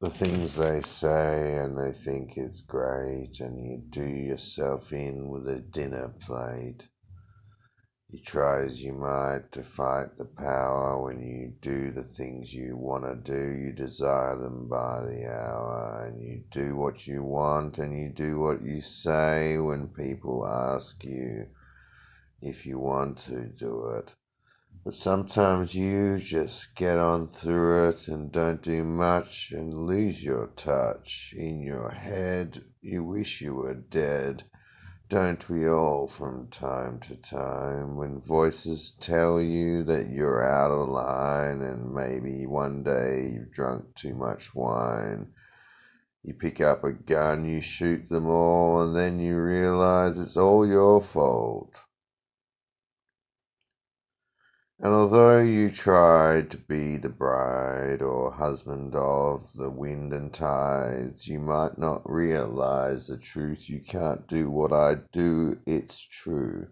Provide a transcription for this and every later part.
the things they say and they think it's great, and you do yourself in with a dinner plate. You try as you might to fight the power. When you do the things you want to do, you desire them by the hour, and you do what you want and you do what you say when people ask you if you want to do it. But sometimes you just get on through it and don't do much and lose your touch. In your head, you wish you were dead. Don't we all from time to time, when voices tell you that you're out of line and maybe one day you've drunk too much wine? You pick up a gun, you shoot them all, and then you realize it's all your fault. And although you tried to be the bride or husband of the wind and tides, you might not realize the truth. You can't do what I do, it's true.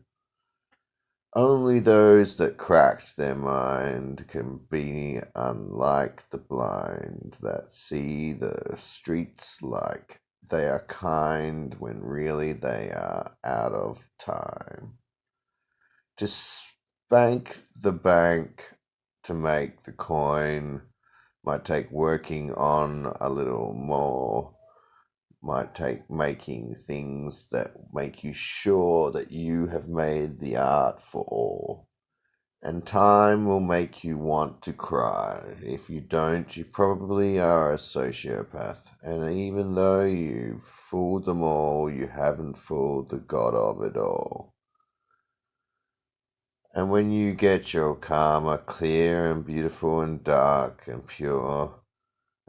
Only those that cracked their mind can be unlike the blind that see the streets like they are kind when really they are out of time. To spank the bank to make the coin might take working on a little more, might take making things that make you sure that you have made the art for all. And time will make you want to cry. If you don't, you probably are a sociopath. And even though you've fooled them all, you haven't fooled the God of it all. And when you get your karma clear and beautiful and dark and pure,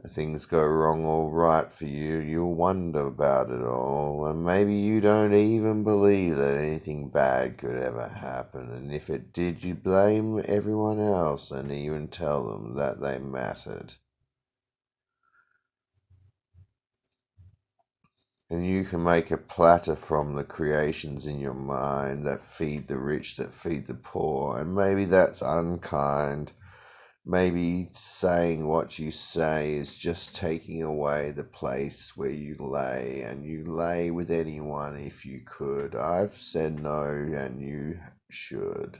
and things go wrong or right for you, you'll wonder about it all. And maybe you don't even believe that anything bad could ever happen. And if it did, you blame everyone else and even tell them that they mattered. And you can make a platter from the creations in your mind that feed the rich, that feed the poor. And maybe that's unkind. Maybe saying what you say is just taking away the place where you lay, and you lay with anyone if you could. I've said no, and you should.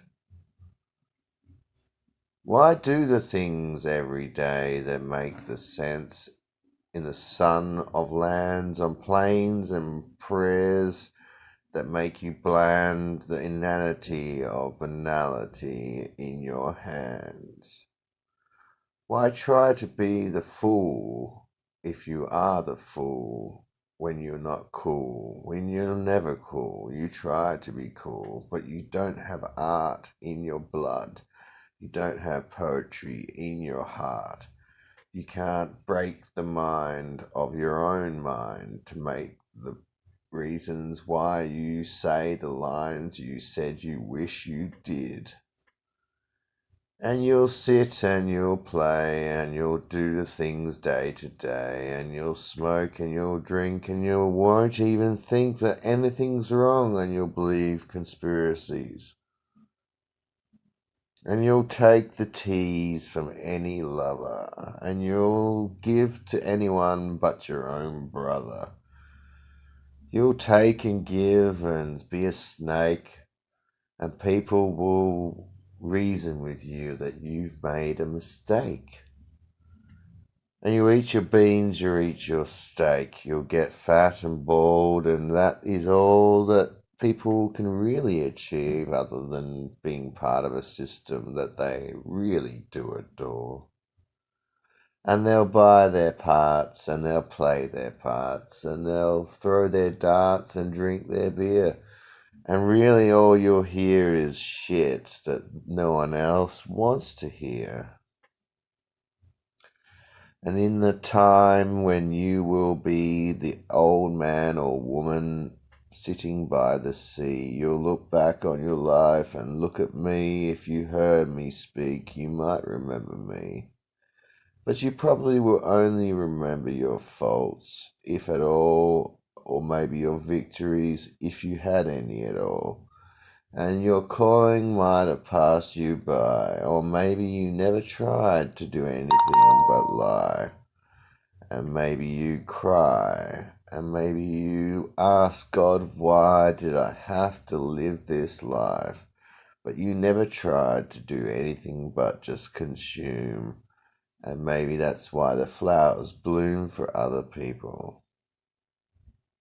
Why do the things every day that make the sense in the sun of lands on plains and prayers that make you bland, the inanity of banality in your hands? Why try to be the fool if you are the fool when you're not cool, when you're never cool? You try to be cool, but you don't have art in your blood. You don't have poetry in your heart. You can't break the mind of your own mind to make the reasons why you say the lines you said you wish you did. And you'll sit and you'll play and you'll do the things day to day, and you'll smoke and you'll drink and you won't even think that anything's wrong, and you'll believe conspiracies. And you'll take the tease from any lover, and you'll give to anyone but your own brother. You'll take and give and be a snake, and people will reason with you that you've made a mistake. And you eat your beans, you eat your steak, you'll get fat and bald, and that is all that people can really achieve, other than being part of a system that they really do adore. And they'll buy their parts, and they'll play their parts, and they'll throw their darts and drink their beer. And really all you'll hear is shit that no one else wants to hear. And in the time when you will be the old man or woman sitting by the sea, you'll look back on your life and look at me. If you heard me speak, you might remember me. But you probably will only remember your faults, if at all, or maybe your victories, if you had any at all. And your calling might have passed you by, or maybe you never tried to do anything but lie. and maybe you cry, and maybe you ask God, why did I have to live this life? But you never tried to do anything but just consume. And maybe that's why the flowers bloom for other people.